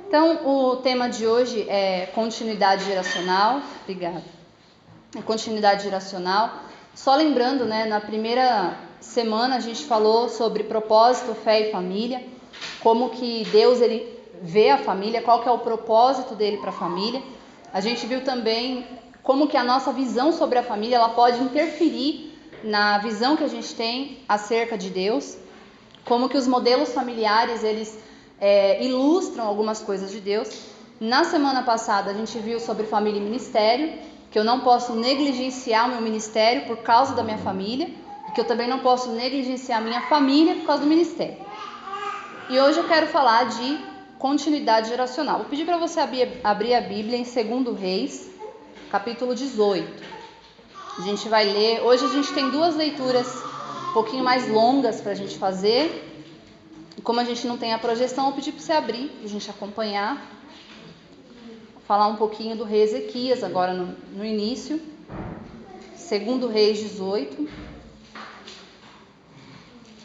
Então, o tema de hoje é continuidade geracional. Obrigada. Continuidade geracional. Só lembrando, na primeira semana a gente falou sobre propósito, fé e família, como que Deus ele vê a família, qual que é o propósito dele para a família. A gente viu também como que a nossa visão sobre a família ela pode interferir na visão que a gente tem acerca de Deus, como que os modelos familiares eles ilustram algumas coisas de Deus. Na semana passada a gente viu sobre família e ministério, que eu não posso negligenciar o meu ministério por causa da minha família, e que eu também não posso negligenciar a minha família por causa do ministério. E hoje eu quero falar de continuidade geracional. Vou pedir para você abrir a Bíblia em 2 Reis, capítulo 18. A gente vai ler, hoje a gente tem duas leituras um pouquinho mais longas para a gente fazer. E como a gente não tem a projeção, eu pedi para você abrir, para a gente acompanhar. Vou falar um pouquinho do rei Ezequias agora no início. 2 Reis 18.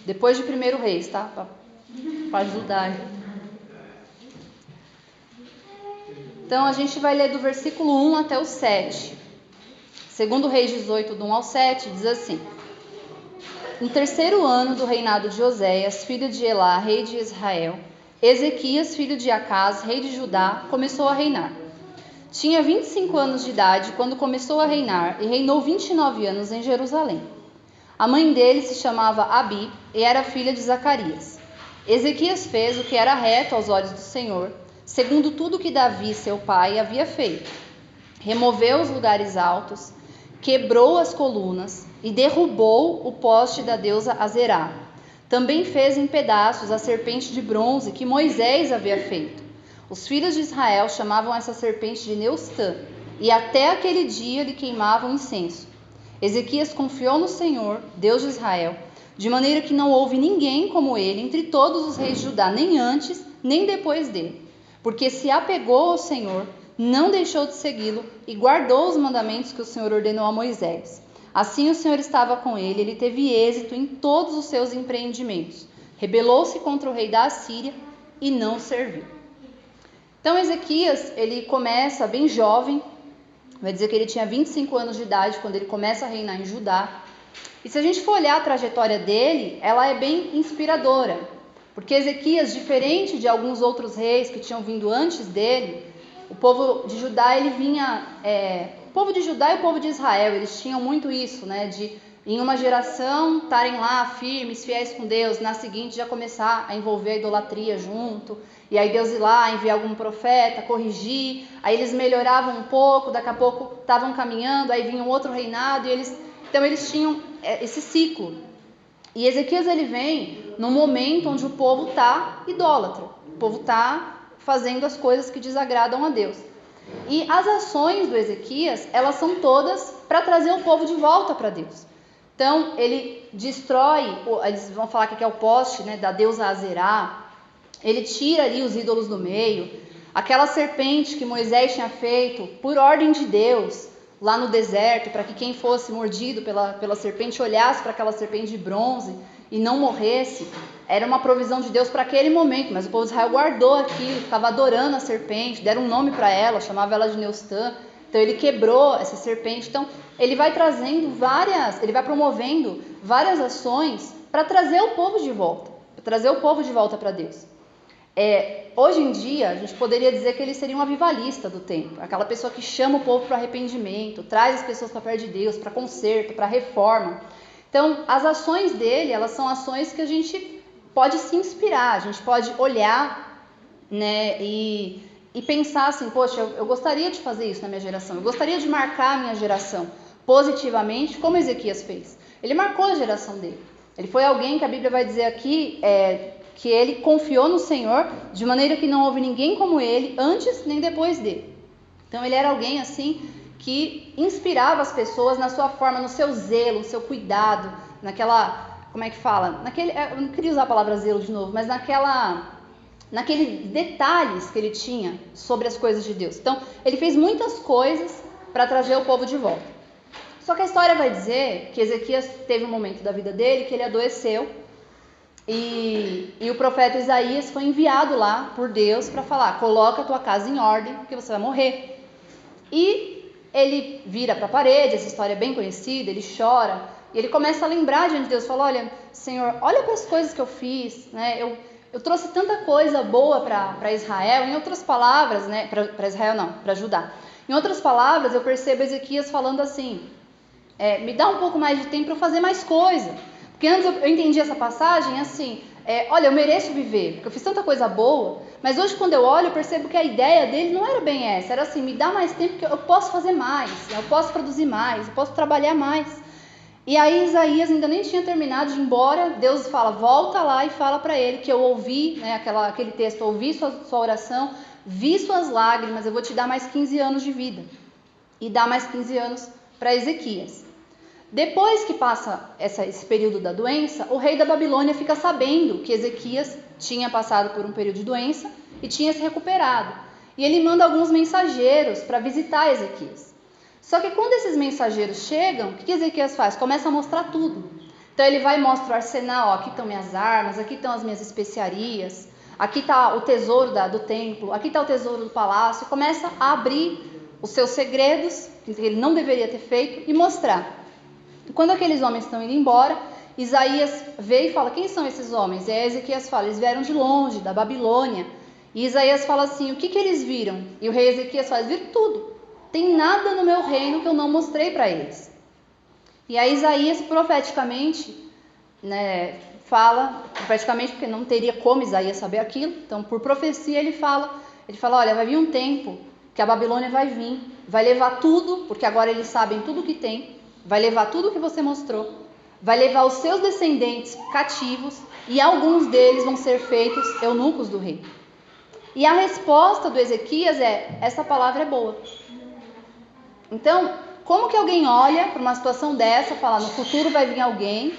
Depois de 1 Reis, tá? Para ajudar. Então a gente vai ler do versículo 1 até o 7. 2 Reis 18, do 1 ao 7, diz assim: No terceiro ano do reinado de Oséias, filho de Elá, rei de Israel, Ezequias, filho de Acás, rei de Judá, começou a reinar. Tinha 25 anos de idade quando começou a reinar e reinou 29 anos em Jerusalém. A mãe dele se chamava Abi e era filha de Zacarias. Ezequias fez o que era reto aos olhos do Senhor, segundo tudo que Davi, seu pai, havia feito. Removeu os lugares altos, quebrou as colunas e derrubou o poste da deusa Azerá. Também fez em pedaços a serpente de bronze que Moisés havia feito. Os filhos de Israel chamavam essa serpente de Neustã, e até aquele dia lhe queimavam incenso. Ezequias confiou no Senhor, Deus de Israel, de maneira que não houve ninguém como ele entre todos os reis de Judá, nem antes, nem depois dele. Porque se apegou ao Senhor, não deixou de segui-lo e guardou os mandamentos que o Senhor ordenou a Moisés. Assim o Senhor estava com ele teve êxito em todos os seus empreendimentos. Rebelou-se contra o rei da Assíria e não serviu. Então Ezequias, ele começa bem jovem, vai dizer que ele tinha 25 anos de idade quando ele começa a reinar em Judá. E se a gente for olhar a trajetória dele, ela é bem inspiradora, porque Ezequias, diferente de alguns outros reis que tinham vindo antes dele, o povo de Judá, ele vinha, o povo de Judá e o povo de Israel, eles tinham muito isso, de em uma geração estarem lá firmes, fiéis com Deus, na seguinte já começar a envolver a idolatria junto, e aí Deus ir lá, enviar algum profeta, corrigir, aí eles melhoravam um pouco, daqui a pouco estavam caminhando, aí vinha um outro reinado, então eles tinham esse ciclo. E Ezequias ele vem num momento onde o povo está idólatra, o povo está fazendo as coisas que desagradam a Deus. E as ações do Ezequias, elas são todas para trazer o povo de volta para Deus. Então, ele destrói, eles vão falar que é o poste da deusa Azerá, ele tira ali os ídolos do meio, aquela serpente que Moisés tinha feito por ordem de Deus, lá no deserto, para que quem fosse mordido pela serpente olhasse para aquela serpente de bronze e não morresse, era uma provisão de Deus para aquele momento, mas o povo de Israel guardou aquilo, ficava adorando a serpente, deram um nome para ela, chamava ela de Neustã. Então ele quebrou essa serpente. Então ele vai trazendo ele vai promovendo várias ações para trazer o povo de volta, para Deus. Hoje em dia, a gente poderia dizer que ele seria um avivalista do tempo, aquela pessoa que chama o povo para o arrependimento, traz as pessoas para perto de Deus, para conserto, para reforma. Então, as ações dele, elas são ações que a gente pode se inspirar, a gente pode olhar, e pensar assim, poxa, eu gostaria de fazer isso na minha geração, eu gostaria de marcar a minha geração positivamente, como Ezequias fez. Ele marcou a geração dele. Ele foi alguém que a Bíblia vai dizer aqui, que ele confiou no Senhor, de maneira que não houve ninguém como ele, antes nem depois dele. Então ele era alguém assim, que inspirava as pessoas na sua forma, no seu zelo, no seu cuidado, naquela, como é que fala? Eu não queria usar a palavra zelo de novo, mas naqueles detalhes que ele tinha sobre as coisas de Deus. Então, ele fez muitas coisas para trazer o povo de volta. Só que a história vai dizer que Ezequias teve um momento da vida dele que ele adoeceu, E o profeta Isaías foi enviado lá por Deus para falar: coloca a tua casa em ordem, porque você vai morrer. E ele vira para a parede, essa história é bem conhecida, ele chora, e ele começa a lembrar diante de Deus, fala: olha, Senhor, olha para as coisas que eu fiz, né? Eu trouxe tanta coisa boa para Israel. Em outras palavras, né, para Israel não, para Judá. Em outras palavras, eu percebo Ezequias falando assim: me dá um pouco mais de tempo para eu fazer mais coisa. Porque antes eu entendi essa passagem assim: olha, eu mereço viver, porque eu fiz tanta coisa boa. Mas hoje, quando eu olho, eu percebo que a ideia dele não era bem essa. Era assim: me dá mais tempo, que eu posso fazer mais, eu posso produzir mais, eu posso trabalhar mais. E aí Isaías ainda nem tinha terminado de ir embora. Deus fala: volta lá e fala para ele que eu ouvi, né, aquele texto, ouvi sua oração, vi suas lágrimas, eu vou te dar mais 15 anos de vida. E dá mais 15 anos para Ezequias. Depois que passa esse período da doença, o rei da Babilônia fica sabendo que Ezequias tinha passado por um período de doença e tinha se recuperado. E ele manda alguns mensageiros para visitar Ezequias. Só que quando esses mensageiros chegam, o que Ezequias faz? Começa a mostrar tudo. Então ele vai e mostra o arsenal: ó, aqui estão minhas armas, aqui estão as minhas especiarias, aqui está o tesouro do templo, aqui está o tesouro do palácio. Começa a abrir os seus segredos, que ele não deveria ter feito, e mostrar. E quando aqueles homens estão indo embora, Isaías vê e fala: quem são esses homens? E aí Ezequias fala: eles vieram de longe, da Babilônia. E Isaías fala assim: o que eles viram? E o rei Ezequias fala: viram tudo. Tem nada no meu reino que eu não mostrei para eles. E aí Isaías profeticamente, né, fala, profeticamente porque não teria como Isaías saber aquilo, então por profecia ele fala: olha, vai vir um tempo que a Babilônia vai vir, vai levar tudo, porque agora eles sabem tudo que tem, vai levar tudo que você mostrou, vai levar os seus descendentes cativos, e alguns deles vão ser feitos eunucos do rei. E a resposta do Ezequias é: essa palavra é boa. Então, como que alguém olha para uma situação dessa e fala: no futuro vai vir alguém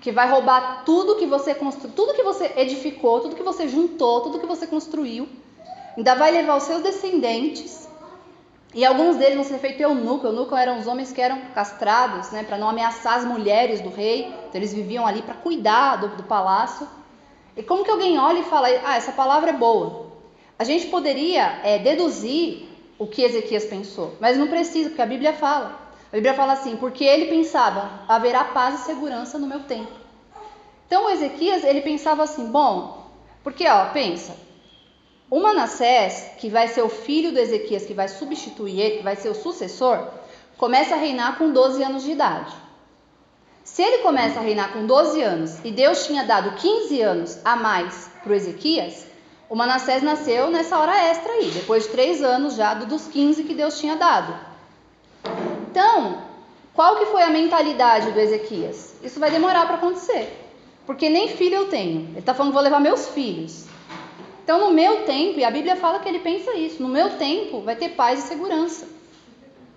que vai roubar tudo que você construiu, tudo que você edificou, tudo que você juntou, tudo que você construiu, ainda vai levar os seus descendentes, e alguns deles vão ser feitos eunuco. Eunuco eram os homens que eram castrados, né, para não ameaçar as mulheres do rei. Então eles viviam ali para cuidar do palácio. E como que alguém olha e fala: essa palavra é boa? A gente poderia deduzir o que Ezequias pensou, mas não precisa, porque a Bíblia fala. A Bíblia fala assim: porque ele pensava: haverá paz e segurança no meu tempo. Então o Ezequias, ele pensava assim: bom, porque pensa, o Manassés, que vai ser o filho do Ezequias, que vai substituir ele, que vai ser o sucessor, começa a reinar com 12 anos de idade. Se ele começa a reinar com 12 anos e Deus tinha dado 15 anos a mais para o Ezequias, o Manassés nasceu nessa hora extra aí, depois de 3 anos já dos 15 que Deus tinha dado. Então, qual que foi a mentalidade do Ezequias? Isso vai demorar para acontecer, porque nem filho eu tenho. Ele está falando: vou levar meus filhos. Então, no meu tempo, e a Bíblia fala que ele pensa isso, no meu tempo vai ter paz e segurança.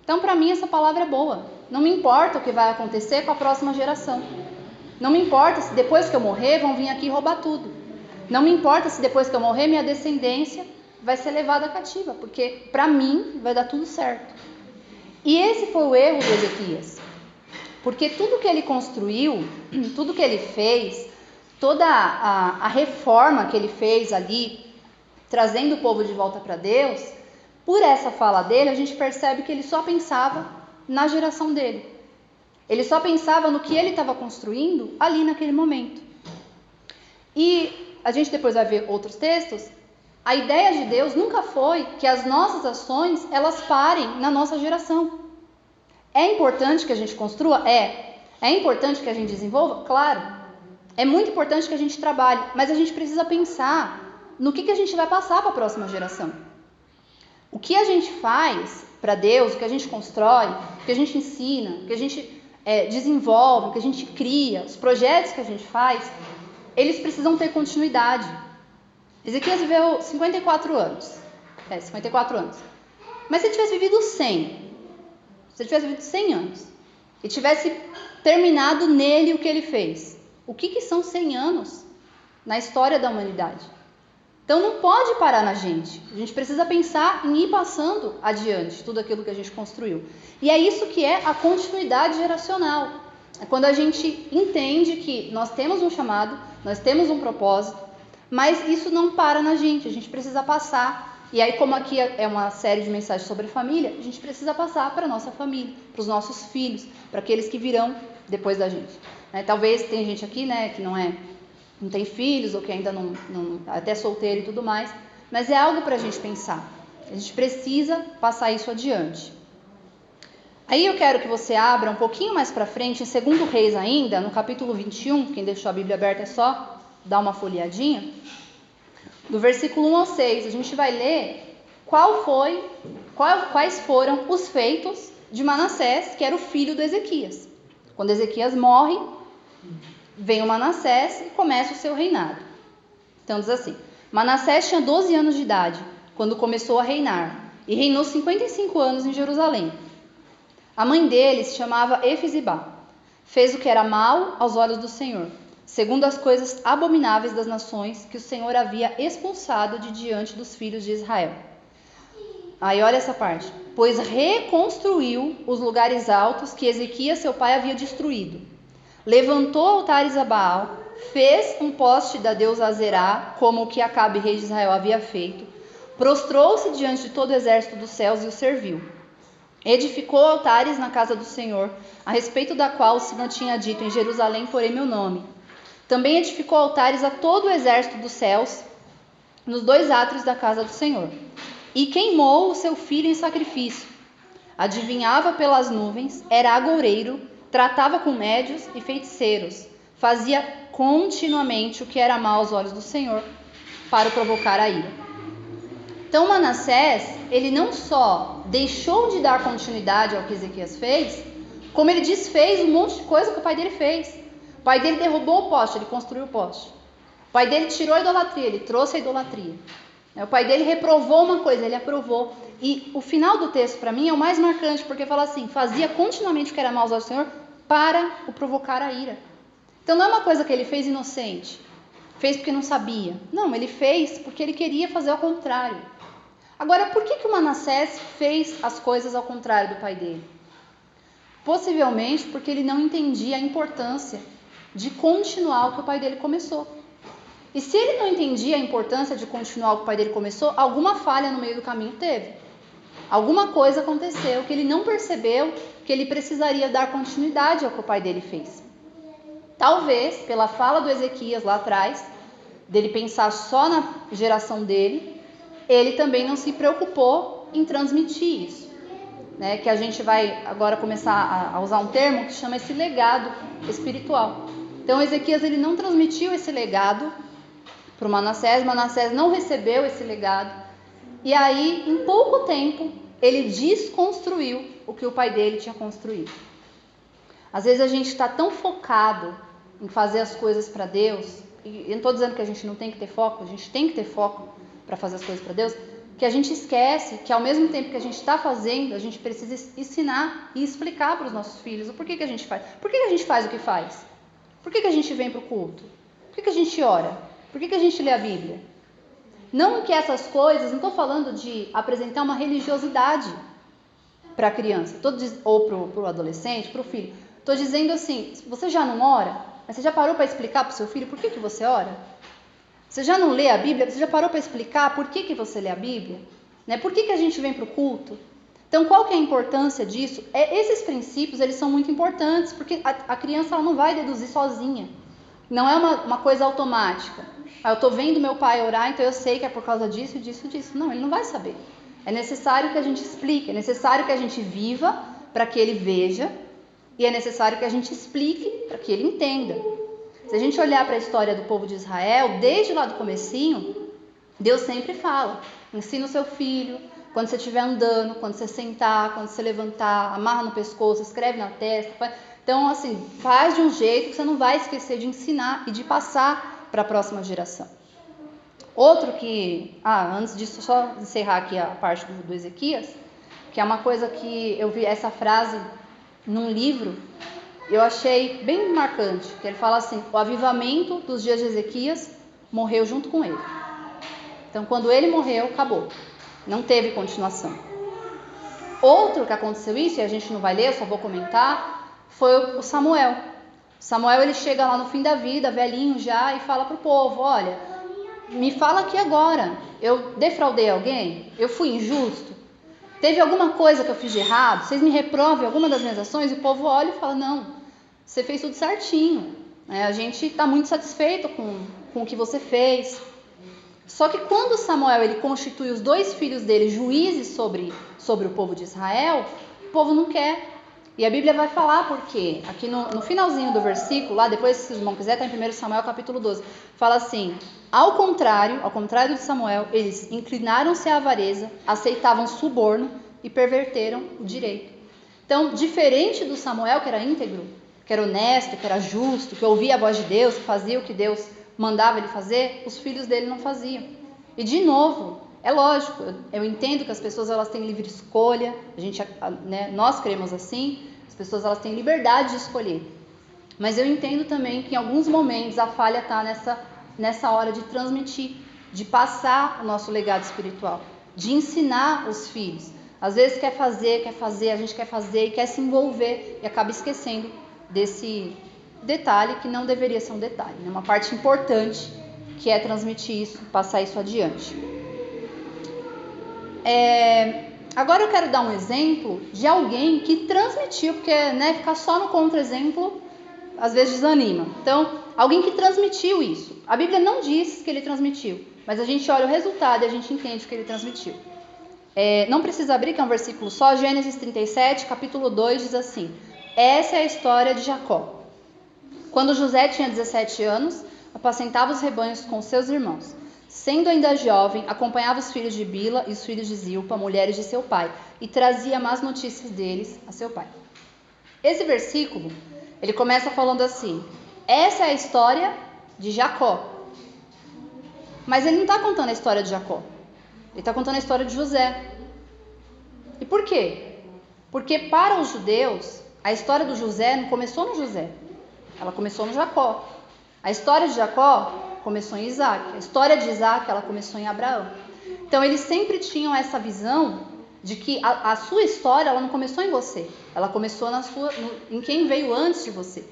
Então, para mim, essa palavra é boa. Não me importa o que vai acontecer com a próxima geração. Não me importa se depois que eu morrer vão vir aqui roubar tudo. Não me importa se depois que eu morrer minha descendência vai ser levada cativa, porque para mim vai dar tudo certo. E esse foi o erro do Ezequias, porque tudo que ele construiu, tudo que ele fez, toda a reforma que ele fez ali, trazendo o povo de volta para Deus, por essa fala dele, a gente percebe que ele só pensava na geração dele. Ele só pensava no que ele estava construindo ali naquele momento. E a gente depois vai ver outros textos. A ideia de Deus nunca foi que as nossas ações, elas parem na nossa geração. É importante que a gente construa? É. É importante que a gente desenvolva? Claro. É muito importante que a gente trabalhe, mas a gente precisa pensar no que a gente vai passar para a próxima geração. O que a gente faz para Deus, o que a gente constrói, o que a gente ensina, o que a gente desenvolve, o que a gente cria, os projetos que a gente faz, eles precisam ter continuidade. Ezequias viveu 54 anos. 54 anos. Mas se ele tivesse vivido 100, se ele tivesse vivido 100 anos e tivesse terminado nele o que ele fez, o que são 100 anos na história da humanidade? Então não pode parar na gente. A gente precisa pensar em ir passando adiante tudo aquilo que a gente construiu. E é isso que é a continuidade geracional. É quando a gente entende que nós temos um chamado, nós temos um propósito, mas isso não para na gente, a gente precisa passar. E aí, como aqui é uma série de mensagens sobre família, a gente precisa passar para a nossa família, para os nossos filhos, para aqueles que virão depois da gente. Talvez tem gente aqui, que não tem filhos, ou que ainda não até solteiro e tudo mais, mas é algo para a gente pensar. A gente precisa passar isso adiante. Aí eu quero que você abra um pouquinho mais para frente, em 2 Reis ainda, no capítulo 21, quem deixou a Bíblia aberta é só dar uma folheadinha. Do versículo 1 ao 6, a gente vai ler quais foram os feitos de Manassés, que era o filho do Ezequias. Quando Ezequias morre, vem o Manassés e começa o seu reinado. Então diz assim: Manassés tinha 12 anos de idade quando começou a reinar, e reinou 55 anos em Jerusalém. A mãe dele se chamava Efizibá. Fez o que era mal aos olhos do Senhor, segundo as coisas abomináveis das nações que o Senhor havia expulsado de diante dos filhos de Israel. Aí olha essa parte. Pois reconstruiu os lugares altos que Ezequias seu pai havia destruído. Levantou altares a Baal, fez um poste da deusa Azerá, como o que Acabe, rei de Israel, havia feito. Prostrou-se diante de todo o exército dos céus e o serviu. Edificou altares na casa do Senhor, a respeito da qual o Senhor tinha dito: em Jerusalém porei meu nome. Também edificou altares a todo o exército dos céus, nos 2 átrios da casa do Senhor. E queimou o seu filho em sacrifício. Adivinhava pelas nuvens, era agoureiro, tratava com médios e feiticeiros. Fazia continuamente o que era mal aos olhos do Senhor, para o provocar a ira. Então Manassés, ele não só deixou de dar continuidade ao que Ezequias fez, como ele desfez um monte de coisa que o pai dele fez. O pai dele derrubou o poste, ele construiu o poste. O pai dele tirou a idolatria, ele trouxe a idolatria. O pai dele reprovou uma coisa, ele aprovou. E o final do texto, para mim, é o mais marcante, porque fala assim: fazia continuamente o que era mal aos olhos do Senhor para o provocar a ira. Então não é uma coisa que ele fez inocente, fez porque não sabia. Não, ele fez porque ele queria fazer ao contrário. Agora, por que o Manassés fez as coisas ao contrário do pai dele? Possivelmente porque ele não entendia a importância de continuar o que o pai dele começou. E se ele não entendia a importância de continuar o que o pai dele começou, alguma falha no meio do caminho teve. Alguma coisa aconteceu que ele não percebeu que ele precisaria dar continuidade ao que o pai dele fez. Talvez, pela fala do Ezequias lá atrás, dele pensar só na geração dele, ele também não se preocupou em transmitir isso. Que a gente vai agora começar a usar um termo que chama esse legado espiritual. Então Ezequias, ele não transmitiu esse legado para o Manassés não recebeu esse legado, e aí em pouco tempo ele desconstruiu o que o pai dele tinha construído. Às vezes a gente está tão focado em fazer as coisas para Deus, e eu não estou dizendo que a gente não tem que ter foco, a gente tem que ter foco para fazer as coisas para Deus, que a gente esquece que ao mesmo tempo que a gente está fazendo, a gente precisa ensinar e explicar para os nossos filhos o porquê que a gente faz. Por que a gente faz o que faz? Por que a gente vem para o culto? Por que a gente ora? Por que a gente lê a Bíblia? Não que essas coisas, não estou falando de apresentar uma religiosidade para a criança, ou para o adolescente, para o filho. Estou dizendo assim: você já não ora? Mas você já parou para explicar para o seu filho por que você ora? Você já não lê a Bíblia? Você já parou para explicar por que você lê a Bíblia? Por que a gente vem para o culto? Então, qual que é a importância disso? Esses princípios, eles são muito importantes, porque a criança ela não vai deduzir sozinha. Não é uma coisa automática. Eu estou vendo meu pai orar, então eu sei que é por causa disso, disso, disso. Não, ele não vai saber. É necessário que a gente explique, é necessário que a gente viva para que ele veja, e é necessário que a gente explique para que ele entenda. Se a gente olhar para a história do povo de Israel, desde lá do comecinho, Deus sempre fala: ensina o seu filho, quando você estiver andando, quando você sentar, quando você levantar, amarra no pescoço, escreve na testa. Então, assim, faz de um jeito que você não vai esquecer de ensinar e de passar para a próxima geração. Outro que, antes disso, só encerrar aqui a parte do Ezequias, que é uma coisa que eu vi essa frase num livro, eu achei bem marcante, que ele fala assim: o avivamento dos dias de Ezequias morreu junto com ele. Então, quando ele morreu, acabou. Não teve continuação. Outro que aconteceu isso, e a gente não vai ler, eu só vou comentar, foi o Samuel. Samuel ele chega lá no fim da vida, velhinho já, e fala para o povo: olha, me fala aqui agora, eu defraudei alguém? Eu fui injusto? Teve alguma coisa que eu fiz de errado? Vocês me reprovem alguma das minhas ações? E o povo olha e fala: não, você fez tudo certinho, a gente está muito satisfeito com o que você fez. Só que quando Samuel ele constitui os 2 filhos dele juízes sobre o povo de Israel, o povo não quer. E a Bíblia vai falar por quê. Aqui no finalzinho do versículo, lá depois, se os irmãos quiserem, está em 1 Samuel capítulo 12. Fala assim: ao contrário de Samuel, eles inclinaram-se à avareza, aceitavam suborno e perverteram o direito. Então, diferente do Samuel, que era íntegro, que era honesto, que era justo, que ouvia a voz de Deus, que fazia o que Deus mandava ele fazer, os filhos dele não faziam. E de novo, é lógico, eu entendo que as pessoas elas têm livre escolha, nós cremos assim, as pessoas elas têm liberdade de escolher. Mas eu entendo também que em alguns momentos a falha está nessa hora de transmitir, de passar o nosso legado espiritual, de ensinar os filhos. Às vezes a gente quer fazer e quer se envolver e acaba esquecendo desse detalhe que não deveria ser um detalhe, né? Uma parte importante que é transmitir isso, passar isso adiante. Agora eu quero dar um exemplo de alguém que transmitiu, porque ficar só no contra-exemplo às vezes desanima. Então, alguém que transmitiu isso. A Bíblia não diz que ele transmitiu, mas a gente olha o resultado e a gente entende que ele transmitiu. Não precisa abrir, que é um versículo só. Gênesis 37, capítulo 2, diz assim: essa é a história de Jacó. Quando José tinha 17 anos, apacentava os rebanhos com seus irmãos. Sendo ainda jovem, acompanhava os filhos de Bila e os filhos de Zilpa, mulheres de seu pai, e trazia más notícias deles a seu pai. Esse versículo, ele começa falando assim: essa é a história de Jacó. Mas ele não está contando a história de Jacó. Ele está contando a história de José. E por quê? Porque para os judeus, a história do José não começou no José. Ela começou no Jacó. A história de Jacó começou em Isaac. A história de Isaac, ela começou em Abraão. Então, eles sempre tinham essa visão de que a sua história, ela não começou em você. Ela começou em quem veio antes de você.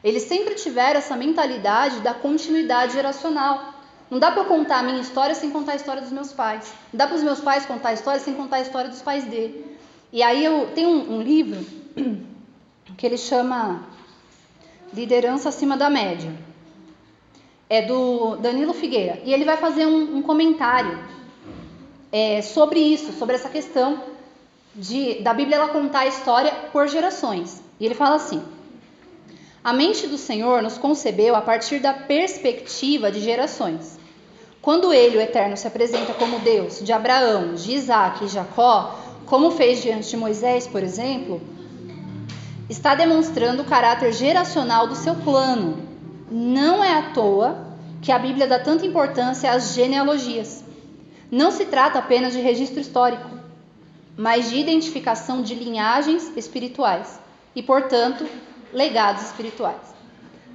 Eles sempre tiveram essa mentalidade da continuidade geracional. Não dá para eu contar a minha história sem contar a história dos meus pais. Não dá para os meus pais contar a história sem contar a história dos pais dele. E aí eu tenho um livro que ele chama Liderança Acima da Média. É do Danilo Figueira. E ele vai fazer um comentário sobre isso, sobre essa questão da Bíblia ela contar a história por gerações. E ele fala assim: a mente do Senhor nos concebeu a partir da perspectiva de gerações. Quando Ele, o Eterno, se apresenta como Deus de Abraão, de Isaac e Jacó, como fez diante de Moisés, por exemplo, está demonstrando o caráter geracional do seu plano. Não é à toa que a Bíblia dá tanta importância às genealogias. Não se trata apenas de registro histórico, mas de identificação de linhagens espirituais e, portanto, legados espirituais.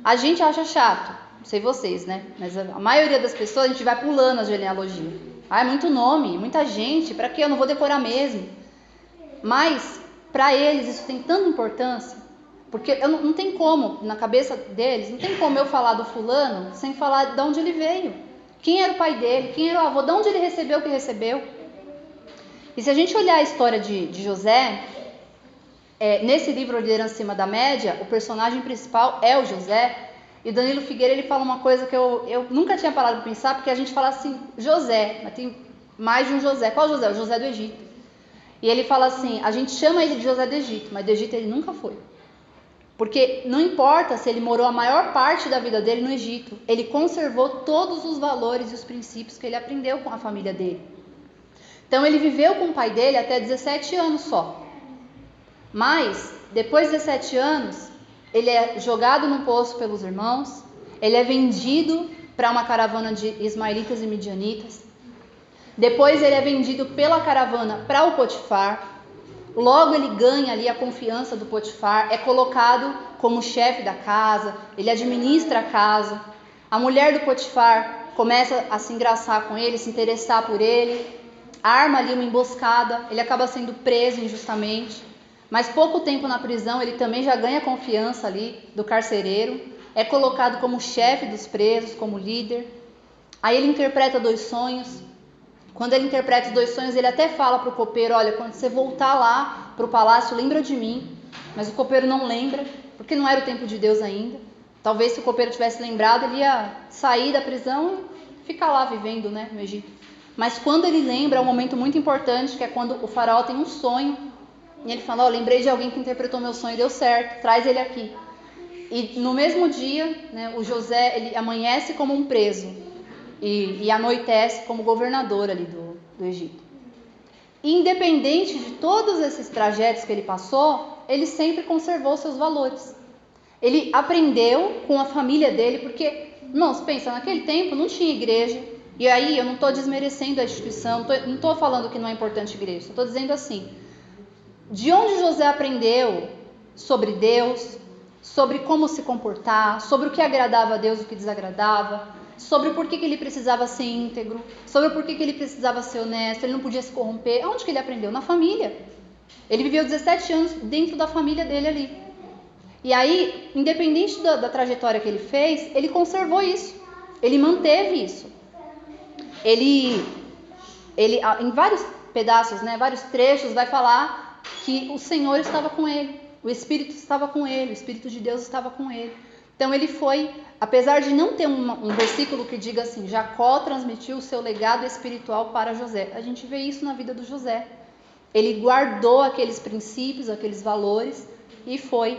A gente acha chato, não sei vocês, né? Mas a maioria das pessoas, a gente vai pulando a genealogia. É muito nome, muita gente, para quê? Eu não vou decorar mesmo. Mas, para eles, isso tem tanta importância, porque não tem como, na cabeça deles, não tem como eu falar do fulano sem falar de onde ele veio. Quem era o pai dele, quem era o avô, de onde ele recebeu o que recebeu. E se a gente olhar a história de José, nesse livro Liderança Acima da Média, o personagem principal é o José. E o Danilo Figueira ele fala uma coisa que eu nunca tinha parado para pensar, porque a gente fala assim, José, mas tem mais de um José. Qual José? O José do Egito. E ele fala assim, a gente chama ele de José do Egito, mas do Egito ele nunca foi. Porque não importa se ele morou a maior parte da vida dele no Egito, ele conservou todos os valores e os princípios que ele aprendeu com a família dele. Então ele viveu com o pai dele até 17 anos só. Mas, depois de 17 anos, ele é jogado num poço pelos irmãos, ele é vendido para uma caravana de ismaelitas e midianitas. Depois ele é vendido pela caravana para o Potifar. Logo ele ganha ali a confiança do Potifar, é colocado como chefe da casa, ele administra a casa. A mulher do Potifar começa a se engraçar com ele, se interessar por ele, arma ali uma emboscada, ele acaba sendo preso injustamente. mas pouco tempo na prisão ele também já ganha confiança ali do carcereiro, é colocado como chefe dos presos, como líder. Aí ele interpreta 2 sonhos. Quando ele interpreta os 2 sonhos, ele até fala para o copeiro: olha, quando você voltar lá para o palácio, lembra de mim. Mas o copeiro não lembra, porque não era o tempo de Deus ainda. Talvez se o copeiro tivesse lembrado, ele ia sair da prisão e ficar lá vivendo, né, no Egito. Mas quando ele lembra, é um momento muito importante, que é quando o faraó tem um sonho. E ele fala: lembrei de alguém que interpretou meu sonho e deu certo, traz ele aqui. E no mesmo dia, né, o José, ele amanhece como um preso e anoitece como governador ali do Egito. E independente de todos esses trajetos que ele passou, ele sempre conservou seus valores. Ele aprendeu com a família dele, porque, irmãos, pensa, naquele tempo não tinha igreja. E aí eu não estou desmerecendo a instituição, não estou falando que não é importante a igreja, estou dizendo assim, de onde José aprendeu sobre Deus, sobre como se comportar, sobre o que agradava a Deus e o que desagradava, sobre por que ele precisava ser íntegro, sobre por que ele precisava ser honesto, ele não podia se corromper. Onde que ele aprendeu? Na família. Ele viveu 17 anos dentro da família dele ali. E aí, independente da trajetória que ele fez, ele conservou isso, ele manteve isso. Ele em vários pedaços, né, vários trechos, vai falar que o Senhor estava com ele, o Espírito estava com ele, o Espírito de Deus estava com ele. Então ele foi, apesar de não ter um versículo que diga assim, Jacó transmitiu o seu legado espiritual para José. A gente vê isso na vida do José. Ele guardou aqueles princípios, aqueles valores e foi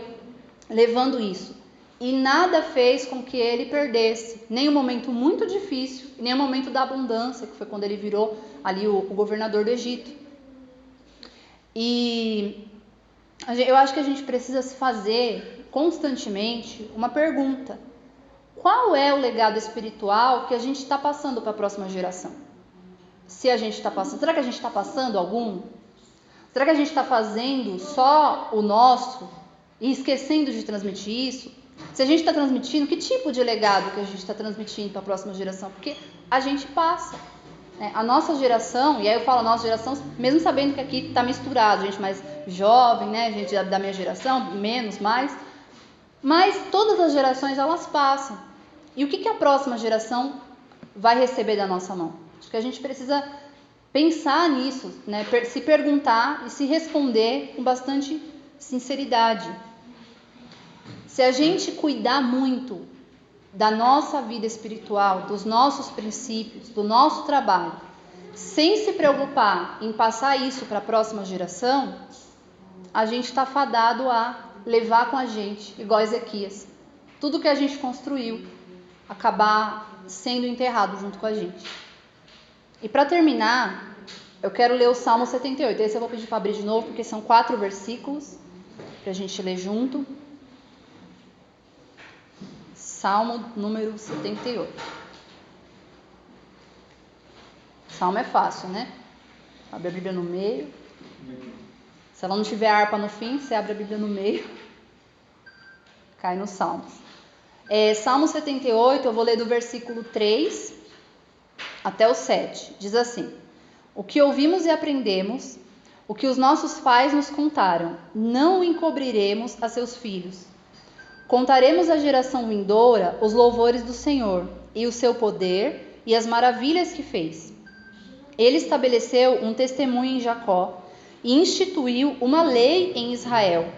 levando isso. E nada fez com que ele perdesse, nem um momento muito difícil, nem o momento da abundância, que foi quando ele virou ali o governador do Egito. E eu acho que a gente precisa se fazer constantemente uma pergunta: qual é o legado espiritual que a gente está passando para a próxima geração? Se a gente está passando, será que a gente está passando algum? Será que a gente está fazendo só o nosso e esquecendo de transmitir isso? Se a gente está transmitindo, que tipo de legado que a gente está transmitindo para a próxima geração? Porque a gente passa. A nossa geração, e aí eu falo a nossa geração, mesmo sabendo que aqui está misturado, gente mais jovem, né, gente da minha geração, menos, mais, mas todas as gerações elas passam. E o que a próxima geração vai receber da nossa mão? Acho que a gente precisa pensar nisso, né, se perguntar e se responder com bastante sinceridade. Se a gente cuidar muito da nossa vida espiritual, dos nossos princípios, do nosso trabalho, sem se preocupar em passar isso para a próxima geração, a gente está fadado a levar com a gente, igual Ezequias, tudo que a gente construiu, acabar sendo enterrado junto com a gente. E para terminar, eu quero ler o Salmo 78. Esse eu vou pedir para abrir de novo, porque são 4 versículos para a gente ler junto. Salmo número 78. Salmo é fácil, né? Abre a Bíblia no meio. Se ela não tiver harpa no fim, você abre a Bíblia no meio. Cai nos Salmos. Salmo 78, eu vou ler do versículo 3 até o 7. Diz assim: o que ouvimos e aprendemos, o que os nossos pais nos contaram, não o encobriremos a seus filhos. Contaremos à geração vindoura os louvores do Senhor, e o seu poder, e as maravilhas que fez. Ele estabeleceu um testemunho em Jacó, e instituiu uma lei em Israel,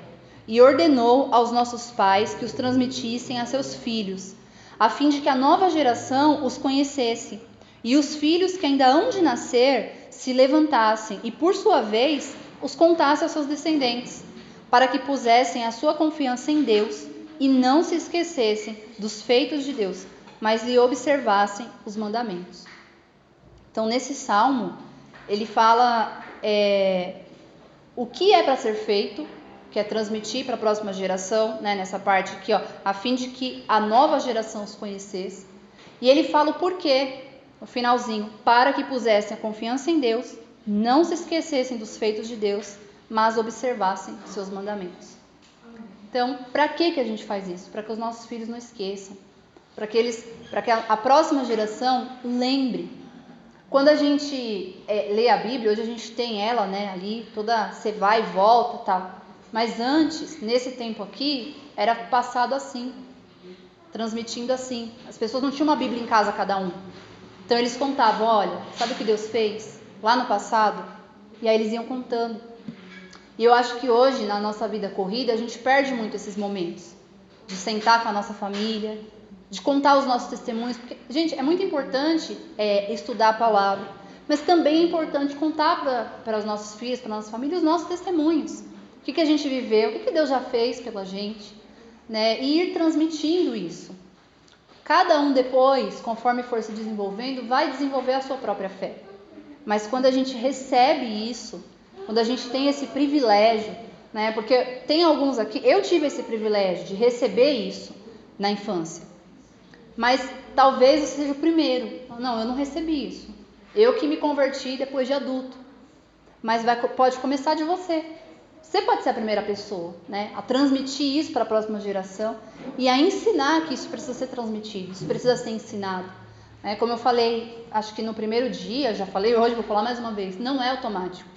e ordenou aos nossos pais que os transmitissem a seus filhos, a fim de que a nova geração os conhecesse, e os filhos que ainda hão de nascer se levantassem, e por sua vez os contassem aos seus descendentes, para que pusessem a sua confiança em Deus, e não se esquecessem dos feitos de Deus, mas lhe observassem os mandamentos. Então, nesse salmo, ele fala o que é para ser feito, que é transmitir para a próxima geração, né, nessa parte aqui, ó, a fim de que a nova geração os conhecesse. E ele fala o porquê, no finalzinho, para que pusessem a confiança em Deus, não se esquecessem dos feitos de Deus, mas observassem os seus mandamentos. Então, para que a gente faz isso? Para que os nossos filhos não esqueçam. Para que a próxima geração lembre. Quando a gente lê a Bíblia, hoje a gente tem ela, né, ali, toda, você vai e volta, tal. Mas antes, nesse tempo aqui, era passado assim, transmitindo assim. As pessoas não tinham uma Bíblia em casa cada um. Então eles contavam, olha, sabe o que Deus fez lá no passado? E aí eles iam contando. E eu acho que hoje, na nossa vida corrida, a gente perde muito esses momentos. De sentar com a nossa família, de contar os nossos testemunhos. Porque, gente, é muito importante estudar a palavra. Mas também é importante contar para os nossos filhos, para a nossa família, os nossos testemunhos. O que a gente viveu, o que Deus já fez pela gente. Né? E ir transmitindo isso. Cada um depois, conforme for se desenvolvendo, vai desenvolver a sua própria fé. Mas quando a gente recebe isso, quando a gente tem esse privilégio, né? Porque tem alguns aqui, eu tive esse privilégio de receber isso na infância. Mas talvez eu seja o primeiro. Não, eu não recebi isso. Eu que me converti depois de adulto. Mas pode começar de você. Você pode ser a primeira pessoa, né, a transmitir isso para a próxima geração e a ensinar que isso precisa ser transmitido, isso precisa ser ensinado. Como eu falei, acho que no primeiro dia, já falei hoje, vou falar mais uma vez, não é automático.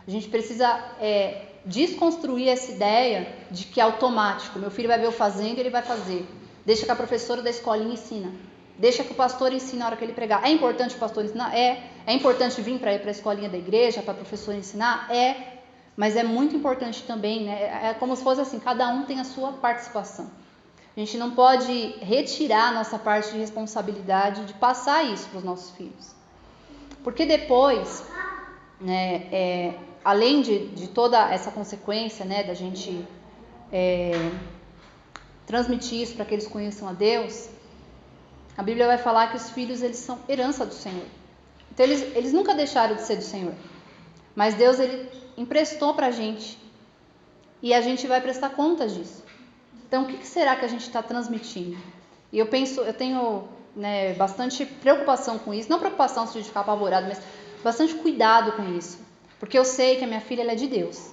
A gente precisa desconstruir essa ideia de que é automático. Meu filho vai ver eu fazendo e ele vai fazer. Deixa que a professora da escolinha ensina. Deixa que o pastor ensine na hora que ele pregar. É importante o pastor ensinar? É importante vir para a escolinha da igreja, para a professora ensinar? Mas é muito importante também, né? É como se fosse assim, cada um tem a sua participação. A gente não pode retirar a nossa parte de responsabilidade de passar isso para os nossos filhos. Porque depois, né, além de toda essa consequência, né, da gente transmitir isso para que eles conheçam a Deus, a Bíblia vai falar que os filhos, eles são herança do Senhor. Então eles nunca deixaram de ser do Senhor. Mas Deus, ele emprestou para a gente. E a gente vai prestar conta disso. Então, o que será que a gente está transmitindo? E eu tenho bastante preocupação com isso. Não preocupação de ficar apavorado, mas bastante cuidado com isso. Porque eu sei que a minha filha, ela é de Deus.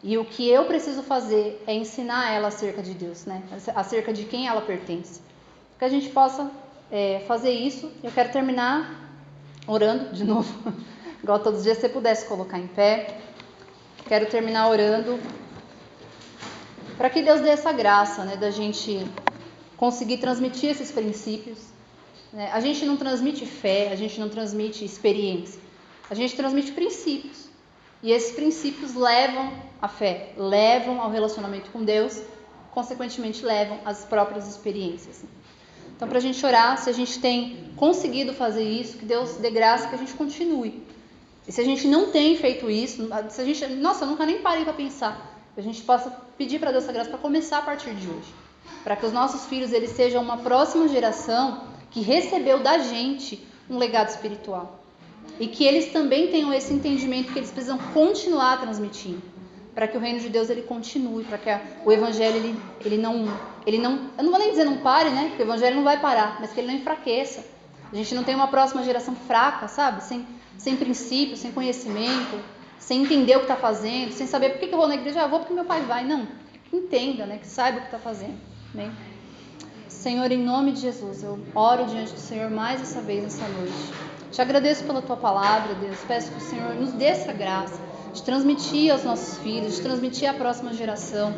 E o que eu preciso fazer é ensinar ela acerca de Deus, né? Acerca de quem ela pertence. Que a gente possa fazer isso. Eu quero terminar orando de novo. Igual todos os dias, se você pudesse colocar em pé. Quero terminar orando para que Deus dê essa graça, né, da gente conseguir transmitir esses princípios. A gente não transmite fé, a gente não transmite experiência. A gente transmite princípios. E esses princípios levam à fé, levam ao relacionamento com Deus, consequentemente levam às próprias experiências. Então, para a gente orar, se a gente tem conseguido fazer isso, que Deus dê graça que a gente continue. E se a gente não tem feito isso, se a gente, eu nunca nem parei para pensar, que a gente possa pedir para Deus essa graça para começar a partir de hoje. Para que os nossos filhos, eles sejam uma próxima geração que recebeu da gente um legado espiritual. E que eles também tenham esse entendimento que eles precisam continuar transmitindo. Para que o reino de Deus, ele continue, para que o evangelho, ele não, eu não vou nem dizer não pare, né? Porque o evangelho não vai parar, mas que ele não enfraqueça. A gente não tem uma próxima geração fraca, sabe? Sem princípio, sem conhecimento, sem entender o que está fazendo, sem saber por que eu vou na igreja. Eu vou porque meu pai vai. Não, que entenda, né? Que saiba o que está fazendo. Amém? Senhor, em nome de Jesus, eu oro diante do Senhor mais essa vez, essa noite. Te agradeço pela tua palavra, Deus. Peço que o Senhor nos dê essa graça de transmitir aos nossos filhos, de transmitir à próxima geração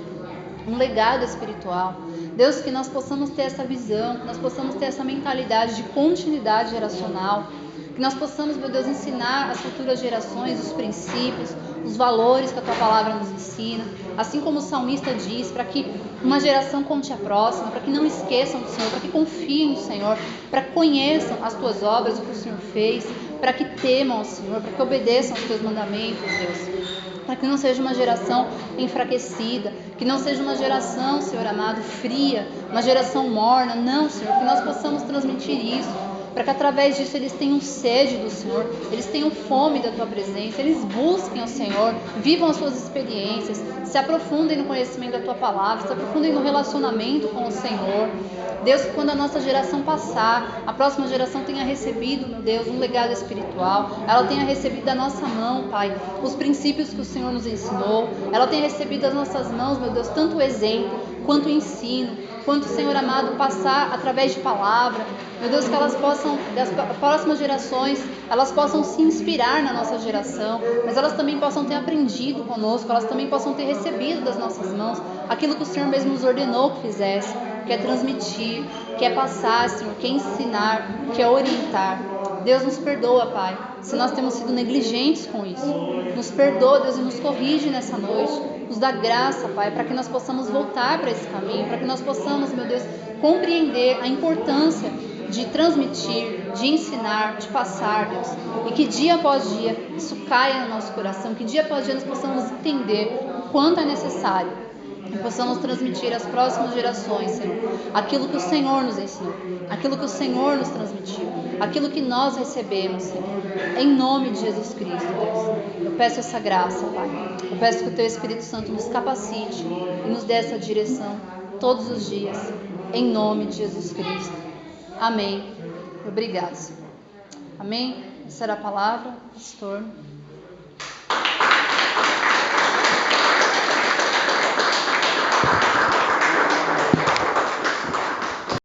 um legado espiritual. Deus, que nós possamos ter essa visão, que nós possamos ter essa mentalidade de continuidade geracional, que nós possamos, meu Deus, ensinar às futuras gerações os princípios, os valores que a tua palavra nos ensina, assim como o salmista diz, para que uma geração conte a próxima, para que não esqueçam do Senhor, para que confiem no Senhor, para que conheçam as tuas obras, o que o Senhor fez, para que temam ao Senhor, para que obedeçam aos teus mandamentos, Deus. Para que não seja uma geração enfraquecida, que não seja uma geração, Senhor amado, fria, uma geração morna. Não, Senhor, que nós possamos transmitir isso, para que através disso eles tenham sede do Senhor, eles tenham fome da tua presença, eles busquem o Senhor, vivam as suas experiências, se aprofundem no conhecimento da tua palavra, se aprofundem no relacionamento com o Senhor. Deus, que quando a nossa geração passar, a próxima geração tenha recebido, meu Deus, um legado espiritual, ela tenha recebido da nossa mão, Pai, os princípios que o Senhor nos ensinou, ela tenha recebido das nossas mãos, meu Deus, tanto o exemplo quanto o ensino, quanto, Senhor amado, passar através de palavra, meu Deus, que elas possam, as próximas gerações, elas possam se inspirar na nossa geração, mas elas também possam ter aprendido conosco, elas também possam ter recebido das nossas mãos aquilo que o Senhor mesmo nos ordenou que fizesse, que é transmitir, que é passar, Senhor, que é ensinar, que é orientar. Deus, nos perdoa, Pai, se nós temos sido negligentes com isso. Nos perdoa, Deus, e nos corrige nessa noite. Nos dá graça, Pai, para que nós possamos voltar para esse caminho, para que nós possamos, meu Deus, compreender a importância de transmitir, de ensinar, de passar, Deus. E que dia após dia isso caia no nosso coração, que dia após dia nós possamos entender o quanto é necessário e possamos transmitir às próximas gerações, Senhor, aquilo que o Senhor nos ensinou, aquilo que o Senhor nos transmitiu, aquilo que nós recebemos, Senhor, em nome de Jesus Cristo, Deus. Eu peço essa graça, Pai. Eu peço que o Teu Espírito Santo nos capacite e nos dê essa direção todos os dias, em nome de Jesus Cristo. Amém. Obrigado, Senhor. Amém. Essa era a palavra, pastor.